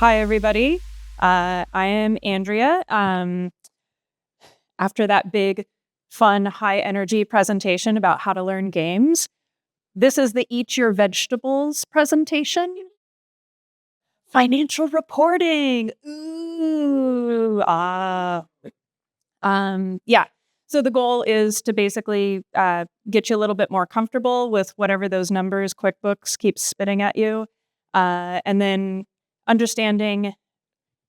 Hi, everybody. I am Andrea. After that big, fun, high-energy presentation about how to learn games, this is the Eat Your Vegetables presentation. Financial reporting. Ooh, yeah. So the goal is to basically get you a little bit more comfortable with whatever those numbers QuickBooks keeps spitting at you, and then understanding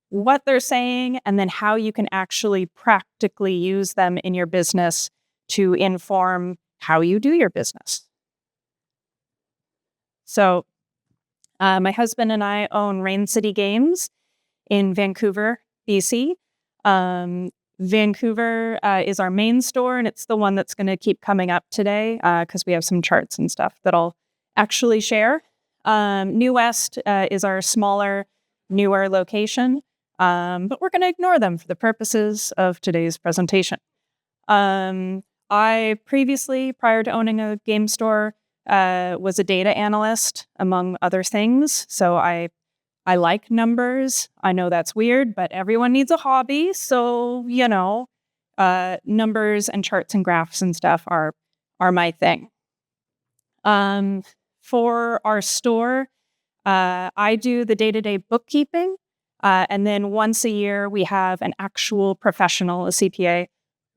what they're saying, and then how you can actually practically use them in your business to inform how you do your business. So my husband and I own Rain City Games in Vancouver, BC. Vancouver is our main store, and it's the one that's going to keep coming up today because we have some charts and stuff that I'll actually share. New West is our smaller, newer location. But we're going to ignore them for the purposes of today's presentation. I previously, prior to owning a game store, was a data analyst, among other things. So I like numbers. I know that's weird, but everyone needs a hobby. So, numbers and charts and graphs and stuff are my thing. For our store, I do the day-to-day bookkeeping. And then once a year, we have an actual professional, a CPA,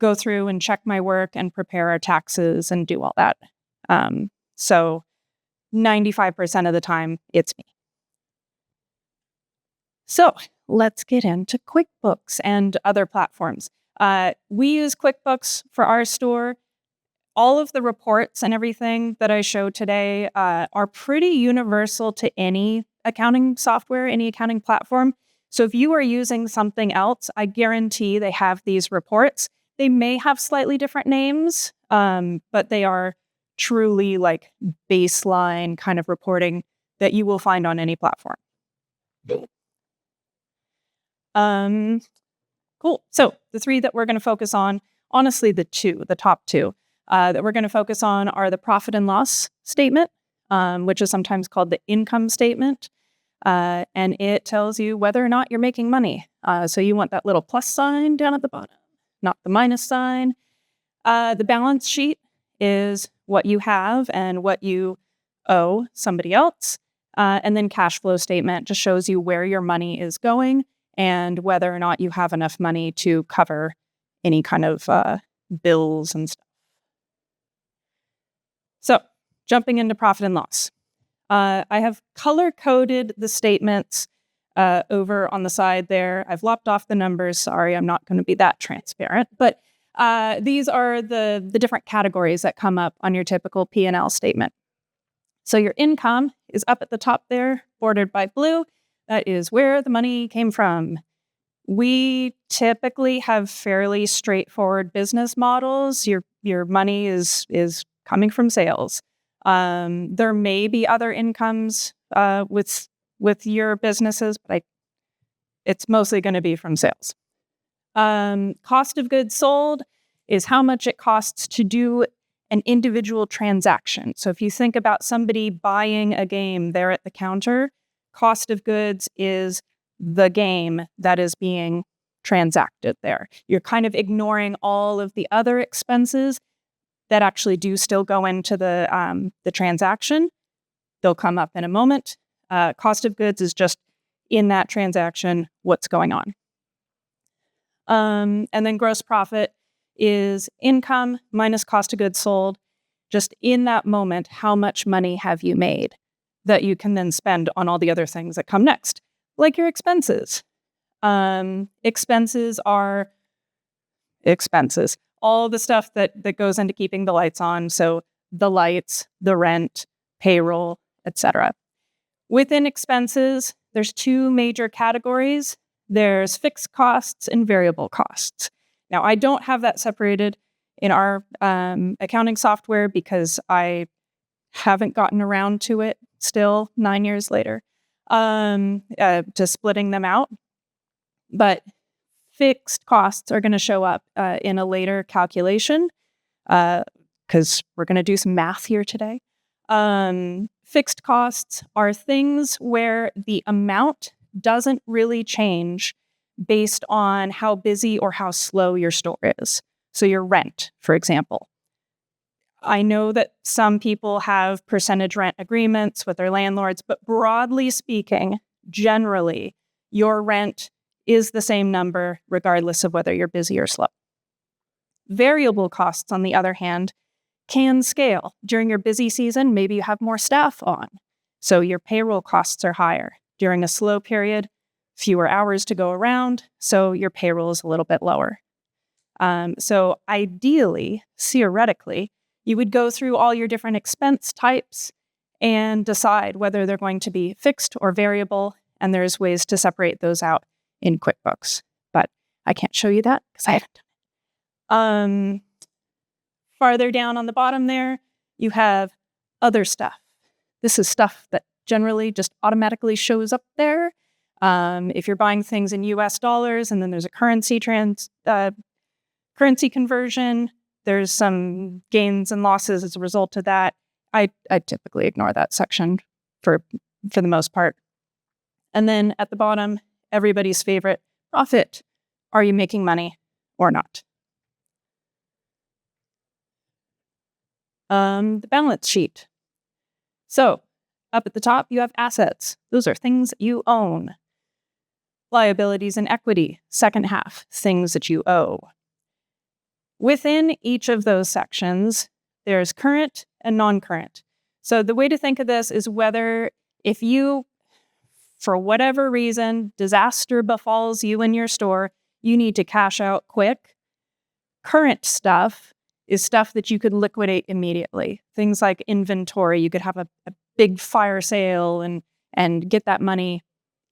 go through and check my work and prepare our taxes and do all that. So 95% of the time, it's me. So let's get into QuickBooks and other platforms. We use QuickBooks for our store. All of the reports and everything that I show today are pretty universal to any accounting software, any accounting platform. So if you are using something else, I guarantee they have these reports. They may have slightly different names, but they are truly like baseline kind of reporting that you will find on any platform. Cool. So the three that we're going to focus on, honestly, the top two that we're going to focus on are the profit and loss statement, which is sometimes called the income statement. And it tells you whether or not you're making money. So you want that little plus sign down at the bottom, not the minus sign. The balance sheet is what you have and what you owe somebody else. And then cash flow statement just shows you where your money is going and whether or not you have enough money to cover any kind of bills and stuff. So jumping into profit and loss. I have color-coded the statements over on the side there. I've lopped off the numbers. Sorry, I'm not going to be that transparent. But these are the different categories that come up on your typical P&L statement. So your income is up at the top there, bordered by blue. That is where the money came from. We typically have fairly straightforward business models. Your money is coming from sales. There may be other incomes with your businesses, but it's mostly going to be from sales. Cost of goods sold is how much it costs to do an individual transaction. So if you think about somebody buying a game there at the counter, cost of goods is the game that is being transacted there. You're kind of ignoring all of the other expenses that actually do still go into the transaction. They'll come up in a moment. Cost of goods is just in that transaction, what's going on. And then gross profit is income minus cost of goods sold. Just in that moment, how much money have you made that you can then spend on all the other things that come next, like your expenses. Expenses are expenses. All the stuff that goes into keeping the lights on. So the lights, the rent, payroll, etc. Within expenses, there's two major categories. There's fixed costs and variable costs. Now, I don't have that separated in our accounting software because I haven't gotten around to it still 9 years later to splitting them out. But fixed costs are going to show up in a later calculation because we're going to do some math here today. Fixed costs are things where the amount doesn't really change based on how busy or how slow your store is. So your rent, for example. I know that some people have percentage rent agreements with their landlords, but broadly speaking, generally, your rent is the same number regardless of whether you're busy or slow. Variable costs, on the other hand, can scale. During your busy season, maybe you have more staff on, so your payroll costs are higher. During a slow period, fewer hours to go around, so your payroll is a little bit lower. So ideally, theoretically, you would go through all your different expense types and decide whether they're going to be fixed or variable, and there's ways to separate those out in QuickBooks. But I can't show you that because I haven't done it. Farther down on the bottom there, you have other stuff. This is stuff that generally just automatically shows up there. If you're buying things in US dollars and then there's a currency conversion, there's some gains and losses as a result of that. I typically ignore that section for the most part. And then at the bottom, everybody's favorite, profit. Are you making money or not? The balance sheet. So up at the top, you have assets. Those are things that you own. Liabilities and equity, second half, things that you owe. Within each of those sections, there's current and non-current. So the way to think of this is whether if you, for whatever reason, disaster befalls you in your store, you need to cash out quick. Current stuff is stuff that you could liquidate immediately. Things like inventory, you could have a big fire sale and get that money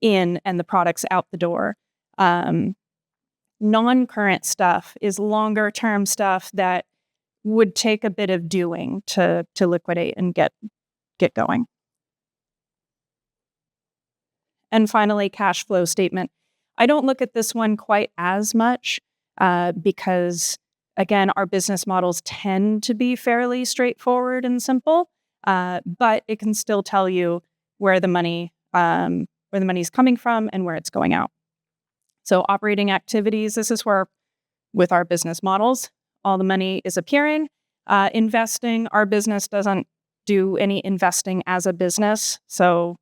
in and the products out the door. Non-current stuff is longer term stuff that would take a bit of doing to liquidate and get going. And finally, cash flow statement. I don't look at this one quite as much because, again, our business models tend to be fairly straightforward and simple, but it can still tell you where the money's coming from and where it's going out. So operating activities, this is where, with our business models, all the money is appearing. Investing, our business doesn't do any investing as a business, so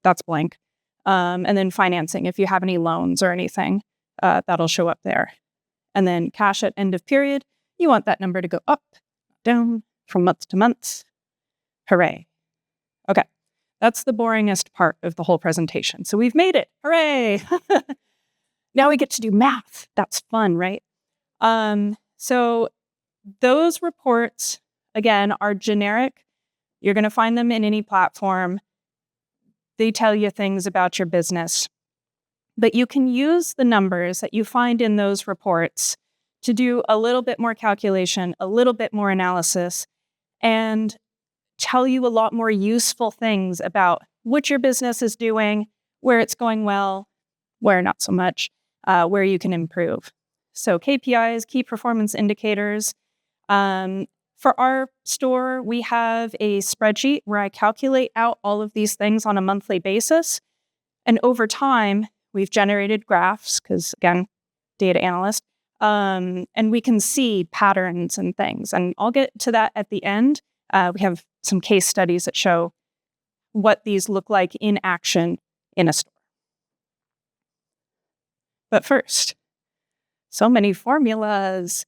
that's blank. And then financing, if you have any loans or anything, that'll show up there. And then cash at end of period, you want that number to go up, down, from month to month. Hooray. Okay, that's the boringest part of the whole presentation. So we've made it. Hooray. Now we get to do math. That's fun, right? So those reports, again, are generic. You're going to find them in any platform. They tell you things about your business. But you can use the numbers that you find in those reports to do a little bit more calculation, a little bit more analysis, and tell you a lot more useful things about what your business is doing, where it's going well, where not so much, where you can improve. So KPIs, key performance indicators. For our store, we have a spreadsheet where I calculate out all of these things on a monthly basis. And over time, we've generated graphs because, again, data analyst, and we can see patterns and things. And I'll get to that at the end. We have some case studies that show what these look like in action in a store. But first, so many formulas.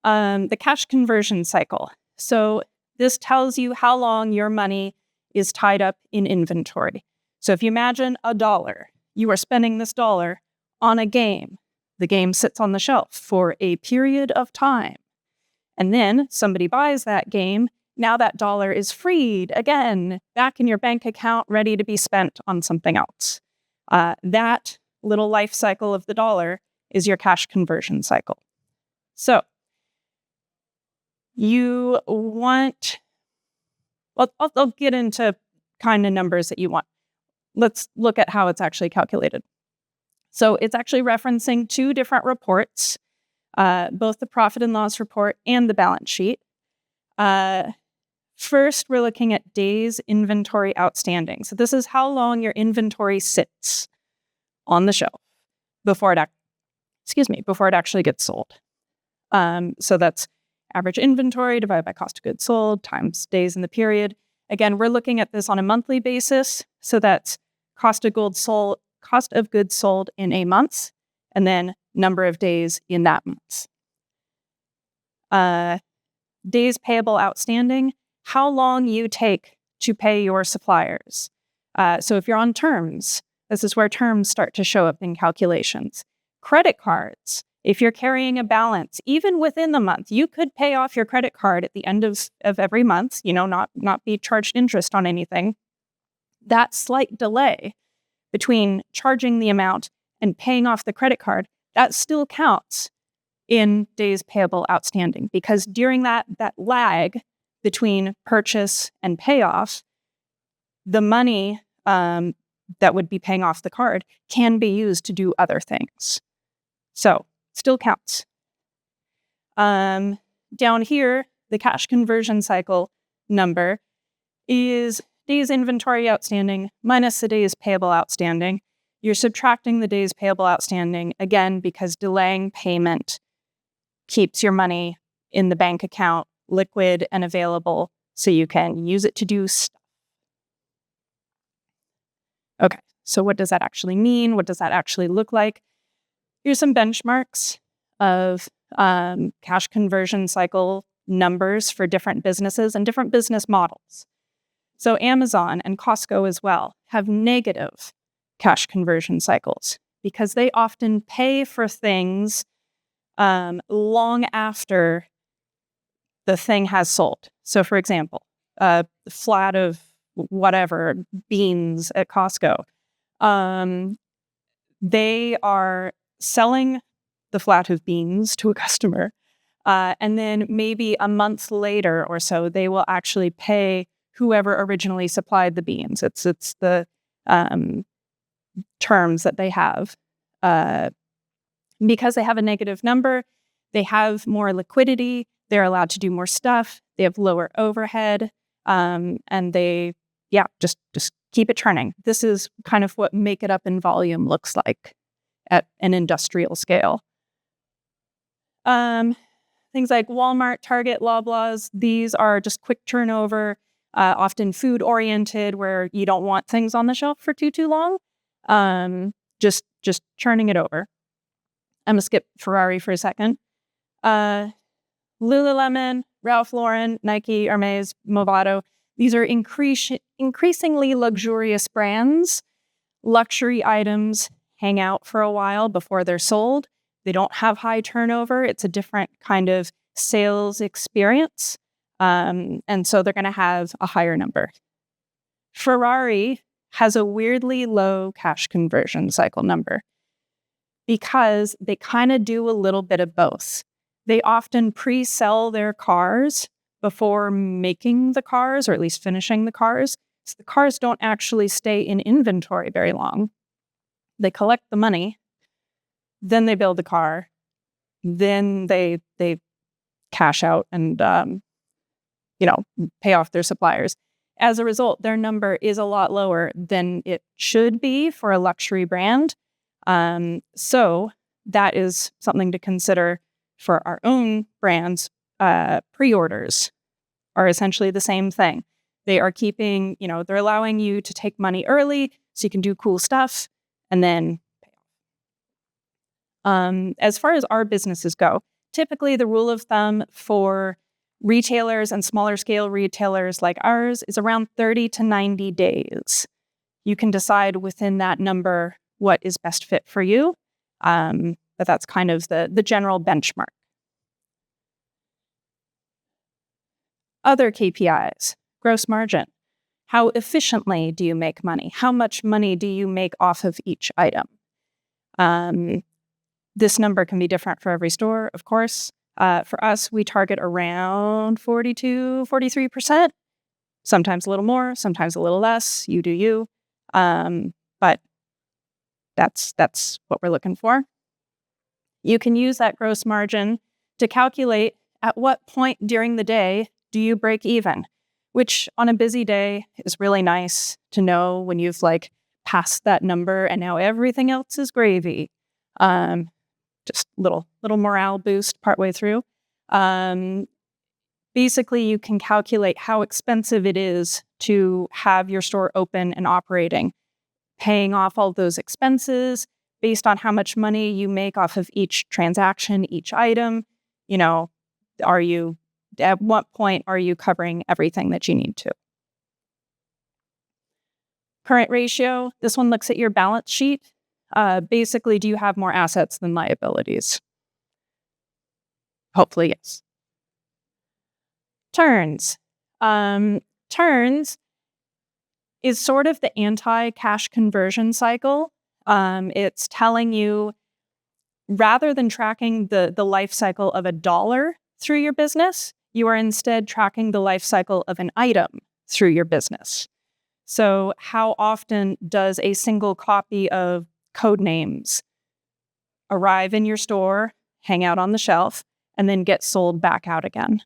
The cash conversion cycle. So this tells you how long your money is tied up in inventory. So if you imagine $1, you are spending this dollar on a game. The game sits on the shelf for a period of time. And then somebody buys that game. Now that dollar is freed again, back in your bank account, ready to be spent on something else. That little life cycle of the dollar is your cash conversion cycle. So you want, well, I'll get into kind of numbers that you want. Let's look at how it's actually calculated. So it's actually referencing two different reports, both the profit and loss report and the balance sheet. First, we're looking at days inventory outstanding. So this is how long your inventory sits on the shelf before it actually gets sold. So that's average inventory divided by cost of goods sold times days in the period. Again, we're looking at this on a monthly basis. So that's cost of goods sold in a month, and then number of days in that month. Days payable outstanding, how long you take to pay your suppliers. So if you're on terms, this is where terms start to show up in calculations. Credit cards, if you're carrying a balance, even within the month, you could pay off your credit card at the end of every month, not be charged interest on anything. That slight delay between charging the amount and paying off the credit card, that still counts in days payable outstanding, because during that lag between purchase and payoff, the money that would be paying off the card can be used to do other things. So still counts. Down here, the cash conversion cycle number is days inventory outstanding minus the days payable outstanding. You're subtracting the days payable outstanding, again, because delaying payment keeps your money in the bank account liquid and available so you can use it to do stuff. Okay, so what does that actually mean? What does that actually look like? Here's some benchmarks of cash conversion cycle numbers for different businesses and different business models. So Amazon and Costco as well have negative cash conversion cycles because they often pay for things long after the thing has sold. So for example, a flat of whatever, beans at Costco, they are selling the flat of beans to a customer. And then maybe a month later or so, they will actually pay whoever originally supplied the beans. It's the terms that they have. Because they have a negative number, they have more liquidity, they're allowed to do more stuff, they have lower overhead, and they, just keep it churning. This is kind of what make it up in volume looks like at an industrial scale. Things like Walmart, Target, Loblaws, these are just quick turnover, often food-oriented, where you don't want things on the shelf for too long. Just churning it over. I'm going to skip Ferrari for a second. Lululemon, Ralph Lauren, Nike, Hermes, Movado, these are increasingly luxurious brands. Luxury items hang out for a while before they're sold. They don't have high turnover. It's a different kind of sales experience. And so they're going to have a higher number. Ferrari has a weirdly low cash conversion cycle number because they kind of do a little bit of both. They often pre-sell their cars before making the cars, or at least finishing the cars. So the cars don't actually stay in inventory very long. They collect the money, then they build the car, then they cash out and pay off their suppliers. As a result, their number is a lot lower than it should be for a luxury brand. So that is something to consider for our own brands. Pre-orders are essentially the same thing. They are keeping, they're allowing you to take money early so you can do cool stuff and then pay off. As far as our businesses go, typically the rule of thumb for retailers and smaller scale retailers like ours is around 30 to 90 days. You can decide within that number what is best fit for you, but that's kind of the general benchmark. Other KPIs, gross margin. How efficiently do you make money? How much money do you make off of each item? This number can be different for every store, of course. For us, we target around 42, 43%, sometimes a little more, sometimes a little less. You do you. But that's what we're looking for. You can use that gross margin to calculate at what point during the day do you break even, which on a busy day is really nice to know when you've past that number, and now everything else is gravy. Just little morale boost partway through. Basically, you can calculate how expensive it is to have your store open and operating, paying off all those expenses based on how much money you make off of each transaction, each item. At what point are you covering everything that you need to? Current ratio, this one looks at your balance sheet. Basically, do you have more assets than liabilities? Hopefully, yes. Turns. Turns is sort of the anti-cash conversion cycle. It's telling you, rather than tracking the life cycle of a dollar through your business, you are instead tracking the life cycle of an item through your business. So how often does a single copy of code names arrive in your store, hang out on the shelf, and then get sold back out again?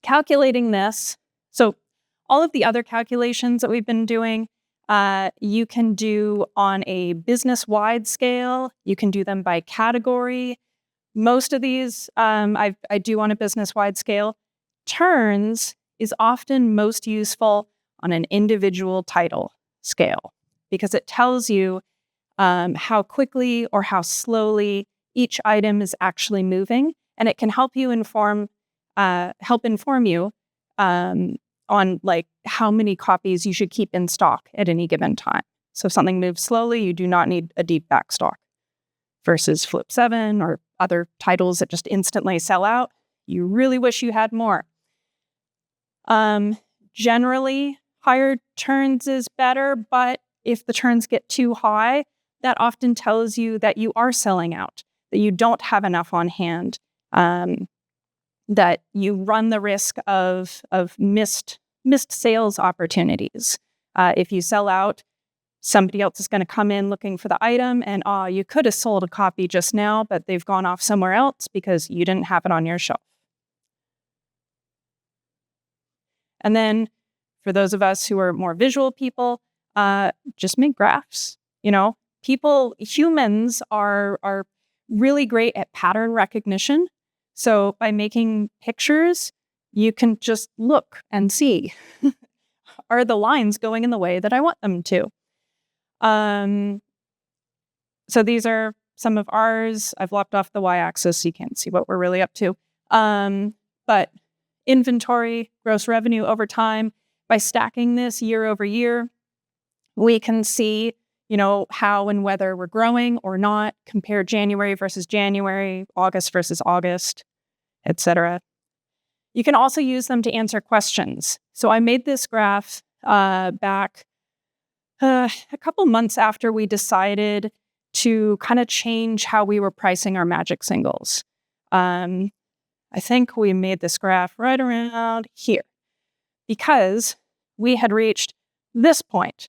Calculating this, so all of the other calculations that we've been doing, you can do on a business-wide scale. You can do them by category. Most of these I do on a business-wide scale. Turns is often most useful on an individual title scale because it tells you how quickly or how slowly each item is actually moving, and it can help inform you on like how many copies you should keep in stock at any given time. So if something moves slowly, you do not need a deep back stock. Versus Flip 7 or other titles that just instantly sell out, you really wish you had more. Generally, higher turns is better, but if the turns get too high, that often tells you that you are selling out, that you don't have enough on hand, that you run the risk of missed sales opportunities. If you sell out, somebody else is going to come in looking for the item, and you could have sold a copy just now, but they've gone off somewhere else because you didn't have it on your shelf. And then for those of us who are more visual people, just make graphs. Humans are really great at pattern recognition. So by making pictures, you can just look and see, are the lines going in the way that I want them to? So these are some of ours. I've lopped off the y-axis so you can't see what we're really up to. But inventory, gross revenue over time, by stacking this year over year, we can see, how and whether we're growing or not, compare January versus January, August versus August, etc. You can also use them to answer questions. So I made this graph back a couple months after we decided to kind of change how we were pricing our Magic singles. I think we made this graph right around here because we had reached this point.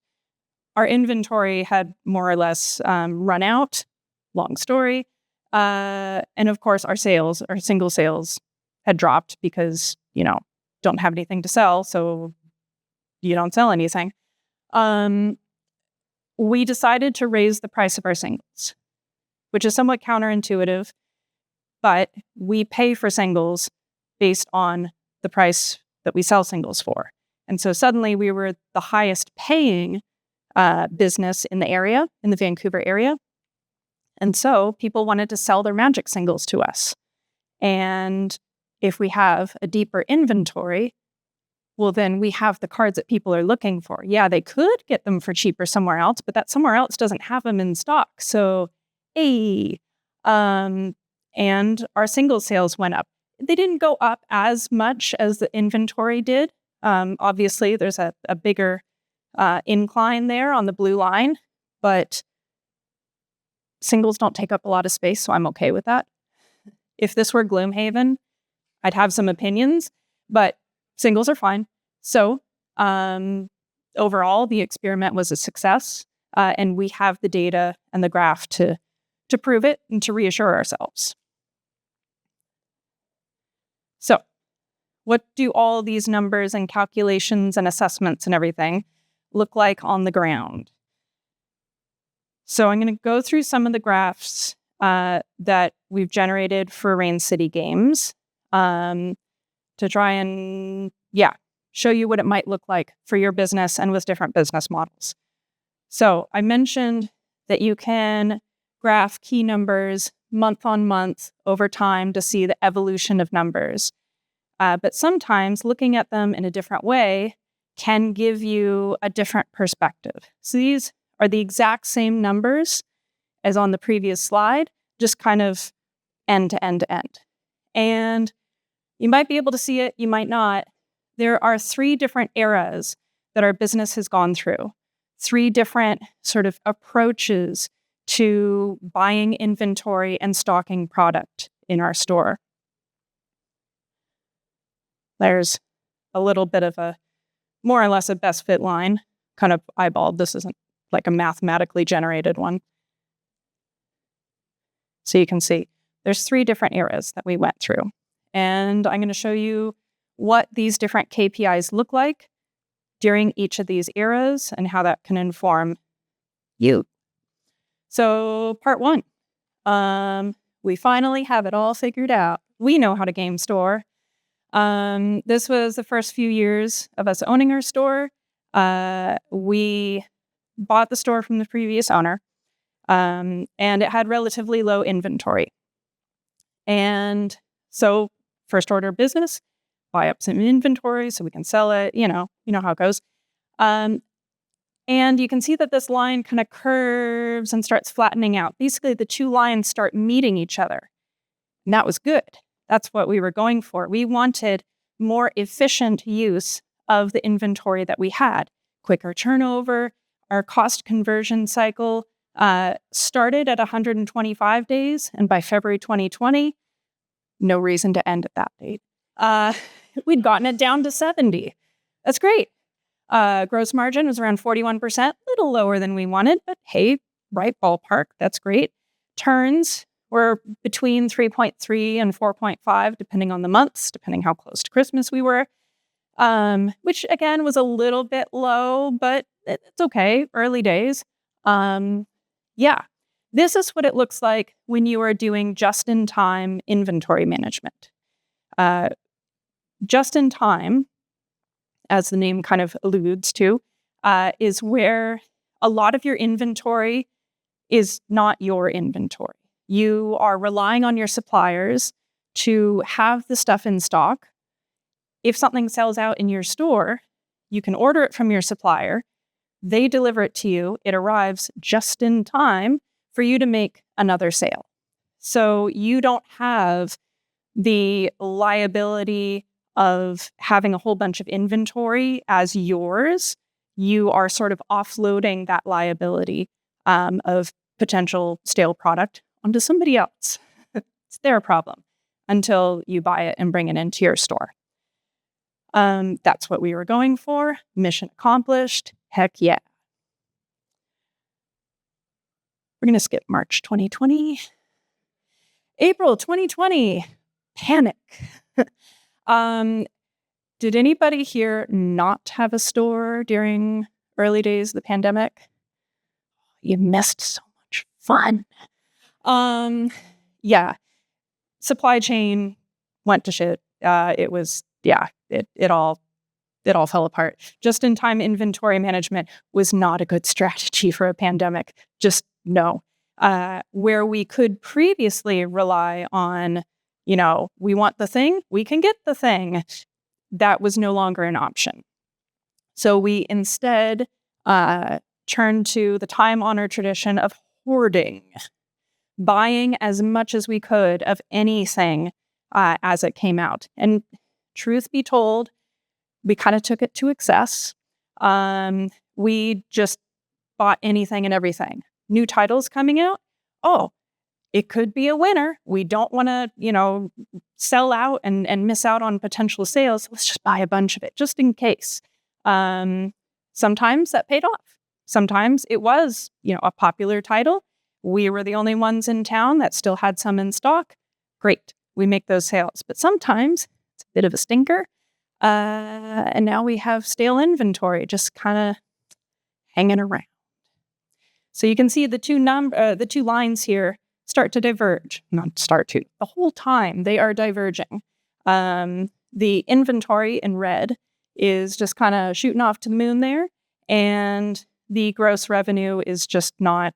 Our inventory had more or less run out, long story. And of course, our single sales had dropped because, don't have anything to sell, so you don't sell anything. We decided to raise the price of our singles, which is somewhat counterintuitive, but we pay for singles based on the price that we sell singles for. And so suddenly we were the highest paying business in the area, in the Vancouver area. And so people wanted to sell their Magic singles to us. And if we have a deeper inventory, well, then we have the cards that people are looking for. Yeah, they could get them for cheaper somewhere else, but that somewhere else doesn't have them in stock. So, hey, and our single sales went up. They didn't go up as much as the inventory did. Obviously, there's a bigger incline there on the blue line, but singles don't take up a lot of space, so I'm okay with that. If this were Gloomhaven, I'd have some opinions, but singles are fine. So overall, the experiment was a success, and we have the data and the graph to prove it and to reassure ourselves. So what do all these numbers and calculations and assessments and everything, look like on the ground? So I'm going to go through some of the graphs that we've generated for Rain City Games to try and, show you what it might look like for your business and with different business models. So I mentioned that you can graph key numbers month on month over time to see the evolution of numbers. But sometimes looking at them in a different way can give you a different perspective. So these are the exact same numbers as on the previous slide, just kind of end to end to end. And you might be able to see it, you might not. There are 3 different eras that our business has gone through, 3 different sort of approaches to buying inventory and stocking product in our store. There's a little bit of a more or less a best fit line, kind of eyeballed. This isn't like a mathematically generated one. So you can see there's 3 different eras that we went through. And I'm going to show you what these different KPIs look like during each of these eras and how that can inform you. So part 1, we finally have it all figured out. We know how to game store. This was the first few years of us owning our store. We bought the store from the previous owner, and it had relatively low inventory. And so first order of business, buy up some inventory so we can sell it. You know how it goes. And you can see that this line kind of curves and starts flattening out. Basically, the 2 lines start meeting each other. And that was good. That's what we were going for. We wanted more efficient use of the inventory that we had. Quicker turnover. Our cost conversion cycle started at 125 days. And by February 2020, no reason to end at that date. We'd gotten it down to 70. That's great. Gross margin was around 41%, a little lower than we wanted, but hey, right ballpark. That's great. Turns were between 3.3 and 4.5, depending on the months, depending how close to Christmas we were, which again was a little bit low, but it's okay. Early days. This is what it looks like when you are doing just-in-time inventory management. Just-in-time, as the name kind of alludes to, is where a lot of your inventory is not your inventory. You are relying on your suppliers to have the stuff in stock. If something sells out in your store, you can order it from your supplier. They deliver it to you. It arrives just in time for you to make another sale. So you don't have the liability of having a whole bunch of inventory as yours. You are sort of offloading that liability of potential stale product onto somebody else. It's their problem until you buy it and bring it into your store. That's what we were going for. Mission accomplished. Heck yeah. We're going to skip March 2020. April 2020. Panic. Did anybody here not have a store during early days of the pandemic? You missed so much fun. Supply chain went to shit. It all fell apart. Just-in-time inventory management was not a good strategy for a pandemic. Just no. Where we could previously rely on, we want the thing, we can get the thing. That was no longer an option. So we instead turned to the time-honored tradition of hoarding, buying as much as we could of anything as it came out. And truth be told, we kind of took it to excess. We just bought anything and everything. New titles coming out? Oh, it could be a winner. We don't want to, sell out and miss out on potential sales. Let's just buy a bunch of it just in case. Sometimes that paid off. Sometimes it was, a popular title. We were the only ones in town that still had some in stock. Great. We make those sales. But sometimes it's a bit of a stinker. And now we have stale inventory just kind of hanging around. So you can see the two lines here start to diverge. Not start to. The whole time they are diverging. The inventory in red is just kind of shooting off to the moon there, and the gross revenue is just not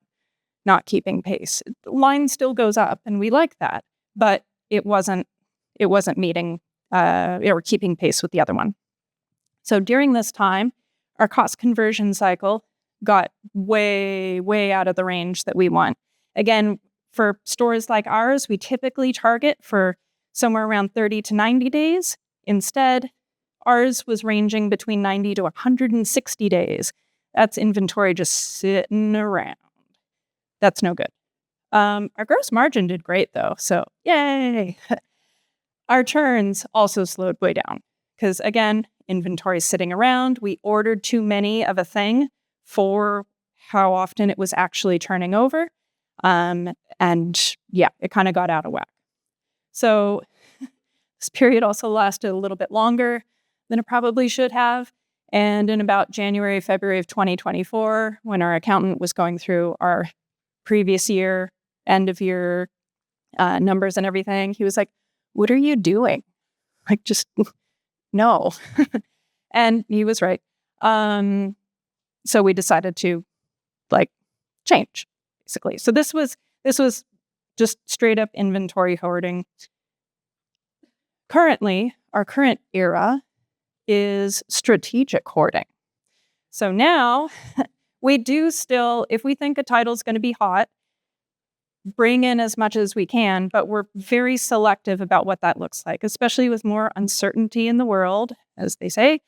keeping pace. The line still goes up, and we like that, but it wasn't meeting or keeping pace with the other one. So during this time, our cost conversion cycle got way, way out of the range that we want. Again, for stores like ours, we typically target for somewhere around 30 to 90 days. Instead, ours was ranging between 90 to 160 days. That's inventory just sitting around. That's no good. Our gross margin did great, though, so yay! Our turns also slowed way down because, again, inventory is sitting around. We ordered too many of a thing for how often it was actually turning over. And yeah, it kind of got out of whack. So this period also lasted a little bit longer than it probably should have. And in about January, February of 2024, when our accountant was going through our previous year, end of year numbers and everything, he was like, "What are you doing? Like, just no." And he was right. So we decided to change, basically. So this was just straight up inventory hoarding. Currently, our current era is strategic hoarding. So now we do still, if we think a title's going to be hot, bring in as much as we can, but we're very selective about what that looks like, especially with more uncertainty in the world, as they say.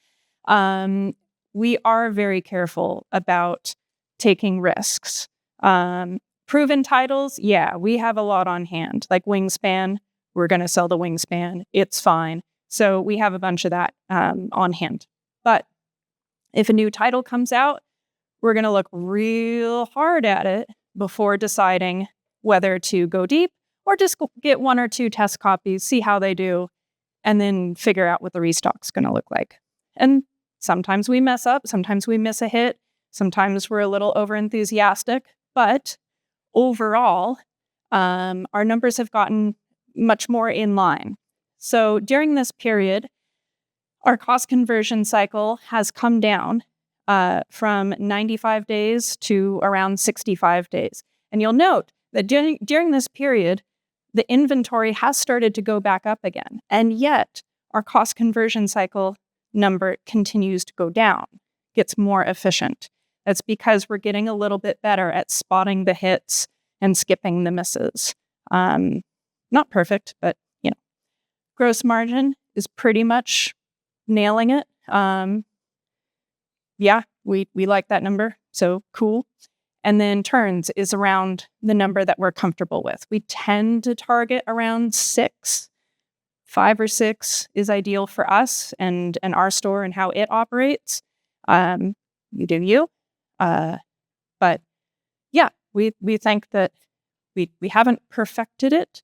We are very careful about taking risks. Proven titles, yeah, we have a lot on hand. Like Wingspan, we're going to sell the Wingspan. It's fine. So we have a bunch of that on hand. But if a new title comes out, we're going to look real hard at it before deciding whether to go deep or just get one or two test copies, see how they do, and then figure out what the restock's going to look like. And sometimes we mess up, sometimes we miss a hit, sometimes we're a little overenthusiastic, but overall, our numbers have gotten much more in line. So during this period, our cost conversion cycle has come down from 95 days to around 65 days. And you'll note that during this period, the inventory has started to go back up again. And yet, our cost conversion cycle number continues to go down, gets more efficient. That's because we're getting a little bit better at spotting the hits and skipping the misses. Not perfect, but, gross margin is pretty much nailing it. Yeah, we like that number. So cool. And then turns is around the number that we're comfortable with. We tend to target around 6. 5 or 6 is ideal for us and our store and how it operates. You do you. But yeah, we think that we haven't perfected it,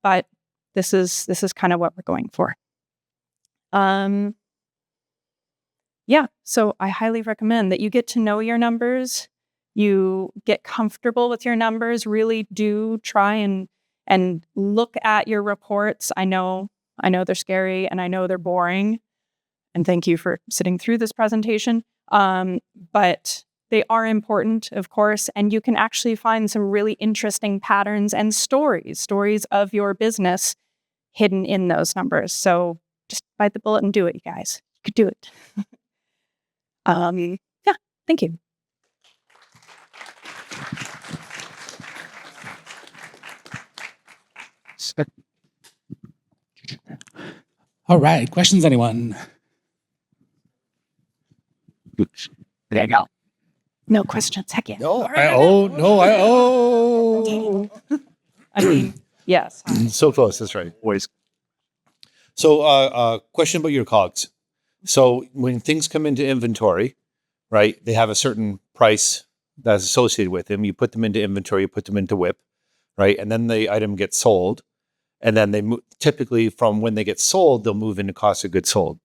but this is kind of what we're going for. Yeah, so I highly recommend that you get to know your numbers, you get comfortable with your numbers, really do try and look at your reports. I know they're scary and I know they're boring. And thank you for sitting through this presentation. But they are important, of course, and you can actually find some really interesting patterns and stories of your business hidden in those numbers. So just bite the bullet and do it, you guys. You could do it. Yeah, thank you. All right, questions, anyone? There you go. No questions. Heck yeah. No, I owe. I mean, yes. So close. That's right. Always. So, question about your COGS. So, when things come into inventory, right, they have a certain price that's associated with them. You put them into inventory, you put them into WIP, right, and then the item gets sold, and then they typically from when they get sold, they'll move into cost of goods sold.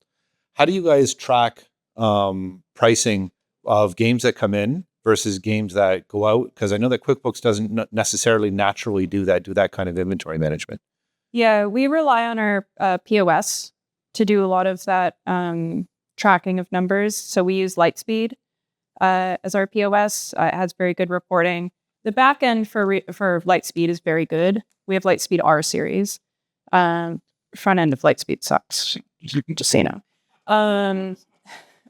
How do you guys track pricing of games that come in versus games that go out? Because I know that QuickBooks doesn't necessarily naturally do that kind of inventory management. Yeah, we rely on our POS to do a lot of that tracking of numbers. So we use Lightspeed as our POS. It has very good reporting. The back end for Lightspeed is very good. We have Lightspeed R series. Front end of Lightspeed sucks, just so you know.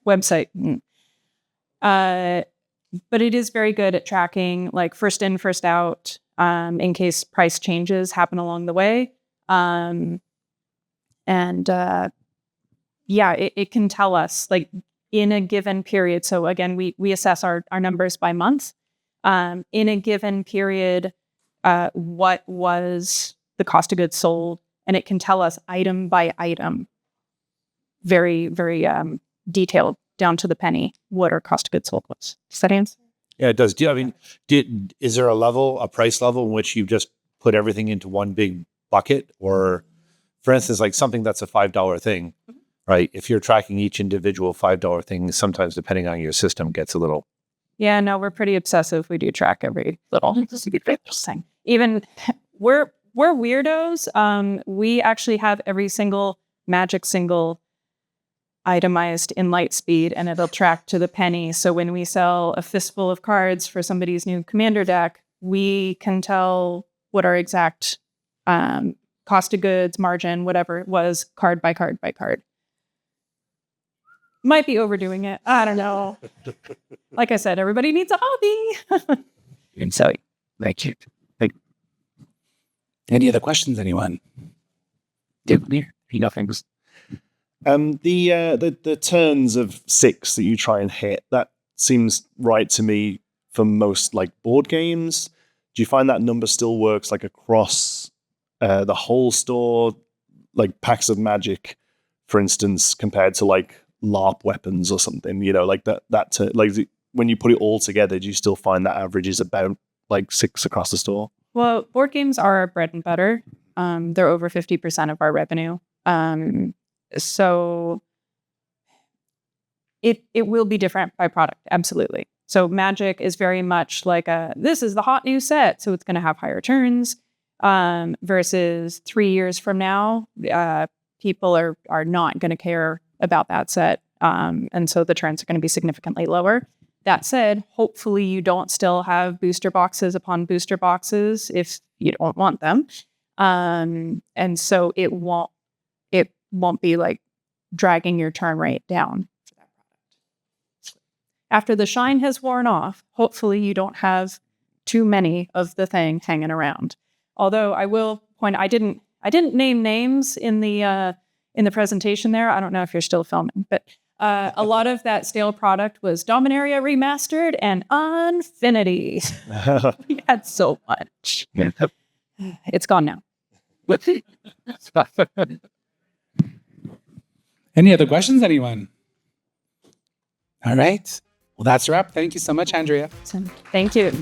Website. But it is very good at tracking, like first in, first out, in case price changes happen along the way. It can tell us, like, in a given period. So again, we assess our numbers by month. In a given period, what was the cost of goods sold, and it can tell us item by item, very, very detailed, down to the penny, what our cost of goods sold was. Does that answer? Yeah, it does. Is there a price level in which you just put everything into one big bucket? Or, for instance, like something that's a $5 thing, right? If you're tracking each individual $5 thing, sometimes depending on your system gets a little. Yeah, no, we're pretty obsessive. We do track every little thing. Even we're weirdos. We actually have every single magic single itemized in Lightspeed, and it'll track to the penny. So when we sell a fistful of cards for somebody's new commander deck, we can tell what our exact cost of goods, margin, whatever it was, card by card by card. Might be overdoing it. I don't know. Like I said, everybody needs a hobby. And so, thank you. Any other questions, anyone? Nothing's. The turns of 6 that you try and hit, that seems right to me for most like board games. Do you find that number still works like across the whole store, like packs of Magic, for instance, compared to like LARP weapons or something? You know, like when you put it all together, do you still find that average is about like 6 across the store? Well, board games are our bread and butter. They're over 50% of our revenue. So it will be different by product, absolutely. So Magic is very much like this is the hot new set, so it's going to have higher turns. Versus 3 years from now, people are not going to care about that set, and so the turns are going to be significantly lower. That said, hopefully you don't still have booster boxes upon booster boxes if you don't want them, and so it won't be like dragging your turn rate down for that product. After the shine has worn off, hopefully you don't have too many of the thing hanging around. Although I will point, I didn't name names in the presentation there. I don't know if you're still filming, but a lot of that stale product was Dominaria Remastered and Unfinity. We had so much. It's gone now. Any other questions, anyone? All right. Well, that's a wrap. Thank you so much, Andrea. Thank you.